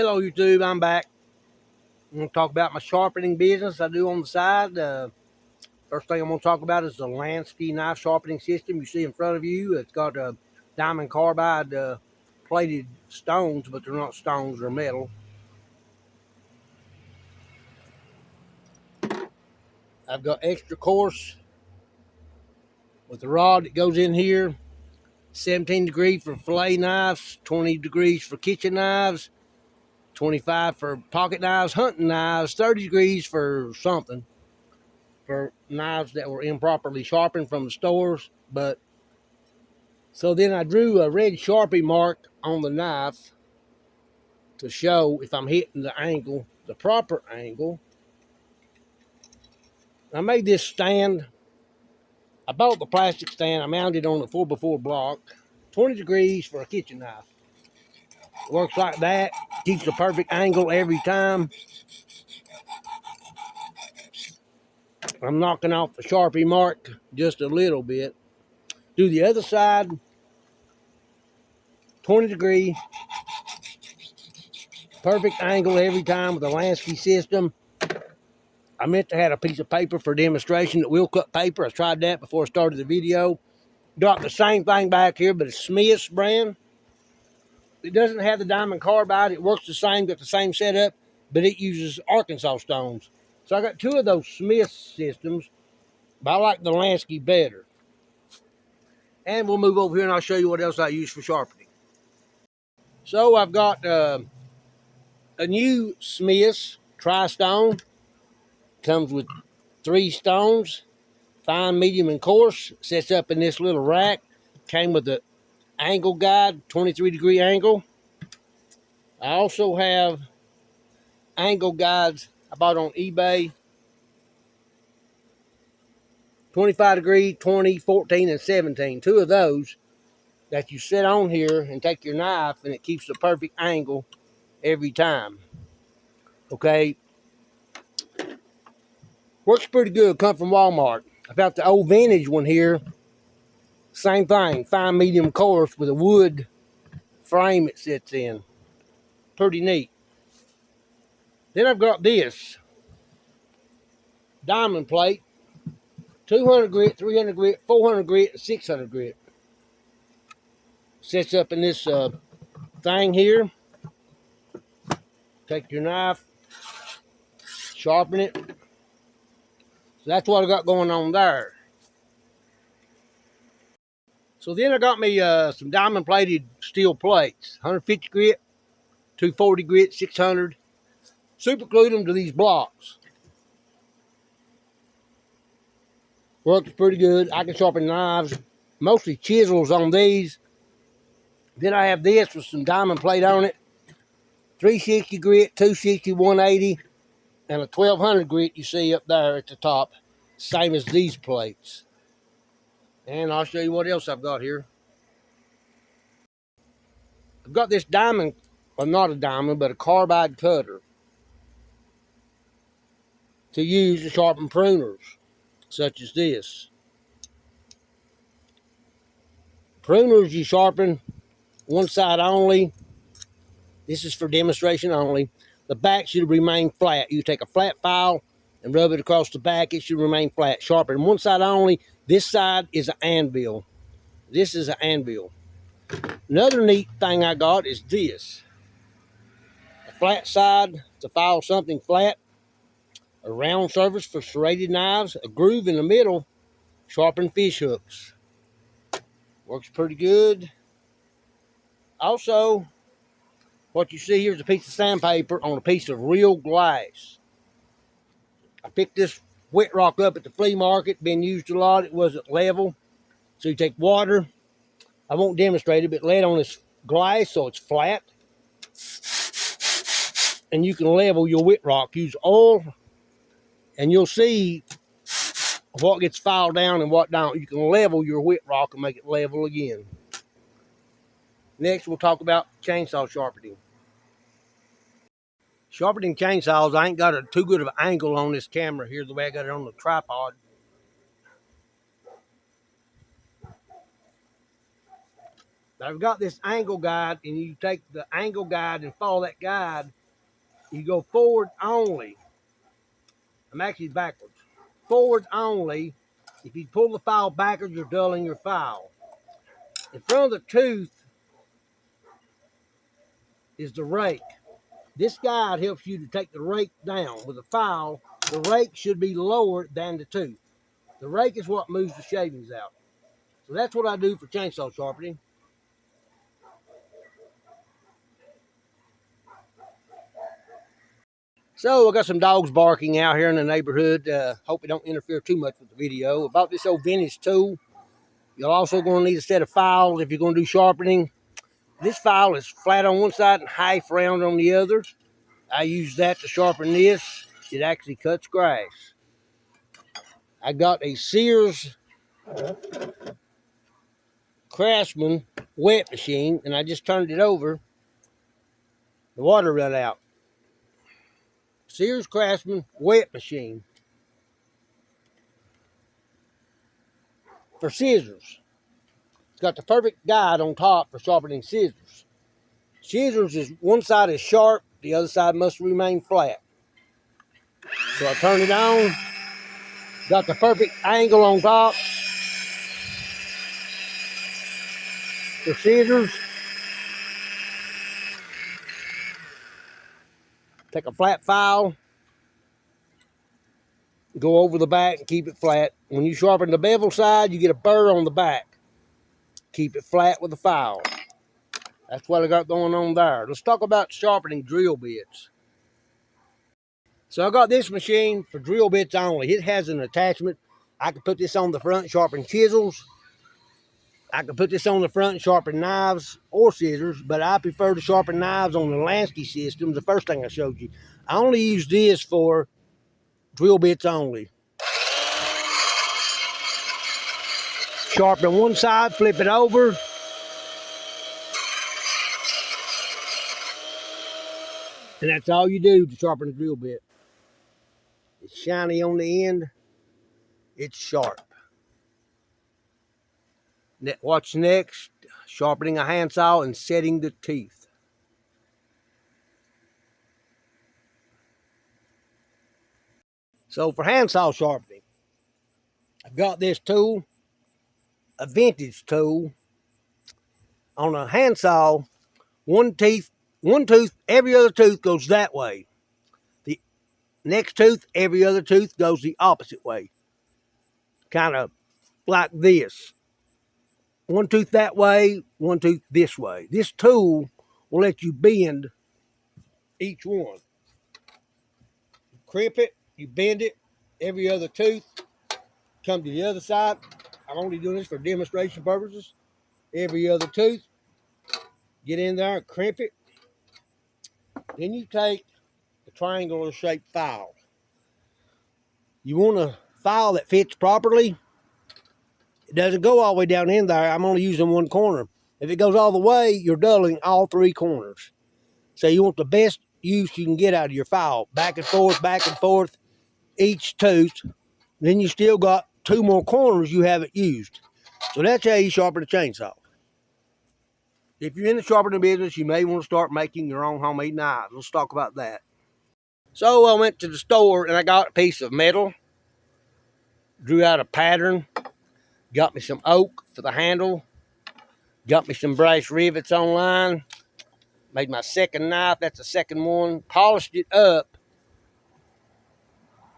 Hello YouTube, I'm back. I'm going to talk about my sharpening business I do on the side. First thing I'm going to talk about is the Lansky knife sharpening system you see in front of you. It's got diamond carbide plated stones, but they're not stones, they're metal. I've got extra coarse with the rod that goes in here. 17 degrees for fillet knives, 20 degrees for kitchen knives, 25 for pocket knives, hunting knives, 30 degrees for something, for knives that were improperly sharpened from the stores. But so then I drew a red Sharpie mark on the knife to show if I'm hitting the angle, the proper angle. I made this stand. I bought the plastic stand. I mounted on a 4x4 block. 20 degrees for a kitchen knife. Works like that. Keeps the perfect angle every time. I'm knocking off the Sharpie mark just a little bit. Do the other side. 20 degree. Perfect angle every time with the Lansky system. I meant to have a piece of paper for demonstration, that will cut paper. I tried that before I started the video. Got the same thing back here, but it's Smith's brand. It doesn't have the diamond carbide. It works the same, got the same setup, but it uses Arkansas stones. So I got two of those Smith systems, but I like the Lansky better. And we'll move over here and I'll show you what else I use for sharpening. So I've got a new Smith's tri-stone. Comes with 3 stones, fine, medium, and coarse. Sets up in this little rack. Came with the angle guide, 23-degree angle. I also have angle guides I bought on eBay. 25 degree, 20, 14, and 17. 2 of those that you sit on here and take your knife, and it keeps the perfect angle every time. Okay. Works pretty good. Come from Walmart. I got the old vintage one here. Same thing. Fine, medium, coarse with a wood frame it sits in. Pretty neat. Then I've got this diamond plate. 200 grit, 300 grit, 400 grit, and 600 grit. Sets up in this thing here. Take your knife, sharpen it. So that's what I got going on there. So then I got me some diamond plated steel plates. 150 grit, 240 grit, 600. Super glued them to these blocks. Works pretty good. I can sharpen knives, mostly chisels on these. Then I have this with some diamond plate on it. 360 grit, 260, 180, and a 1200 grit you see up there at the top. Same as these plates. And I'll show you what else I've got here. I've got this diamond, well, not a diamond, but a carbide cutter to use to sharpen pruners, such as this. Pruners you sharpen one side only. This is for demonstration only. The back should remain flat. You take a flat file and rub it across the back. It should remain flat. Sharpen one side only. This side is an anvil. This is an anvil. Another neat thing I got is this. A flat side to file something flat. A round surface for serrated knives. A groove in the middle. Sharpen fish hooks. Works pretty good. Also, what you see here is a piece of sandpaper on a piece of real glass. I picked this wet rock up at the flea market. Been used a lot. It wasn't level. So you take water. I won't demonstrate it, but lay it on this glass so it's flat. And you can level your wet rock. Use oil, and you'll see what gets filed down and what don't. You can level your wet rock and make it level again. Next, we'll talk about chainsaw sharpening. Sharpening chainsaws, I ain't got too good of an angle on this camera here the way I got it on the tripod. But I've got this angle guide, and you take the angle guide and follow that guide. You go forward only. I'm actually backwards. Forward only. If you pull the file backwards, you're dulling your file. In front of the tooth is the rake. This guide helps you to take the rake down. With a file, the rake should be lower than the tooth. The rake is what moves the shavings out. So that's what I do for chainsaw sharpening. So I got some dogs barking out here in the neighborhood. Hope it don't interfere too much with the video. About this old vintage tool. You're also going to need a set of files if you're going to do sharpening. This file is flat on one side and half round on the other. I use that to sharpen this. It actually cuts grass. I got a Sears Craftsman wet machine, and I just turned it over. The water ran out. Sears Craftsman wet machine for scissors. It's got the perfect guide on top for sharpening scissors. Scissors is one side is sharp, the other side must remain flat. So I turn it on. Got the perfect angle on top for scissors. Take a flat file, go over the back and keep it flat. When you sharpen the bevel side, you get a burr on the back. Keep it flat with the file. That's what I got going on there. Let's talk about sharpening drill bits. So I got this machine for drill bits only. It has an attachment. I can put this on the front, sharpen chisels. I can put this on the front and sharpen knives or scissors, but I prefer to sharpen knives on the Lansky system, the first thing I showed you. I only use this for drill bits only. Sharpen one side, flip it over. And that's all you do to sharpen a drill bit. It's shiny on the end. It's sharp. What's next? Sharpening a handsaw and setting the teeth. So for handsaw sharpening, I've got this tool, a vintage tool. On a handsaw, one tooth, every other tooth goes that way. The next tooth, every other tooth goes the opposite way. Kind of like this. One tooth that way, one tooth this way. This tool will let you bend each one. You crimp it, you bend it, every other tooth, come to the other side. I'm only doing this for demonstration purposes. Every other tooth, get in there and crimp it. Then you take a triangular shaped file. You want a file that fits properly. It doesn't go all the way down in there. I'm only using one corner. If it goes all the way, you're dulling all three corners. So you want the best use you can get out of your file. Back and forth, each tooth. Then you still got two more corners you haven't used. So that's how you sharpen a chainsaw. If you're in the sharpening business, you may want to start making your own homemade knives. Let's talk about that. So I went to the store and I got a piece of metal. Drew out a pattern. Got me some oak for the handle. Got me some brass rivets online. Made my second knife. That's the second one. Polished it up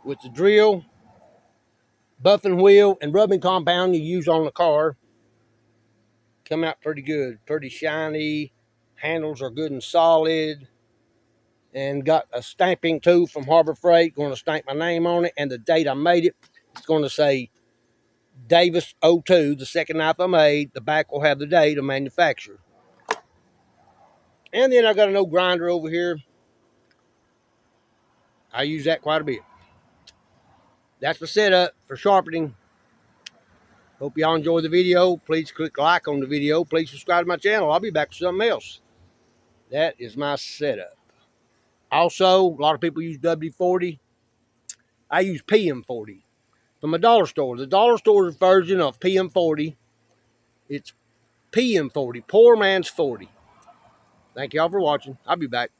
with the drill, buffing wheel, and rubbing compound you use on the car. Come out pretty good. Pretty shiny. Handles are good and solid. And got a stamping tool from Harbor Freight. Going to stamp my name on it and the date I made it. It's going to say Davis 02, the second knife I made. The back will have the date of manufacture. And then I got an old grinder over here. I use that quite a bit. That's the setup for sharpening. Hope y'all enjoy the video. Please click like on the video. Please subscribe to my channel. I'll be back with something else. That is my setup. Also, a lot of people use WD-40. I use PM-40 from a dollar store. The dollar store's version of PM-40. It's PM 40. Poor man's 40. Thank y'all for watching. I'll be back.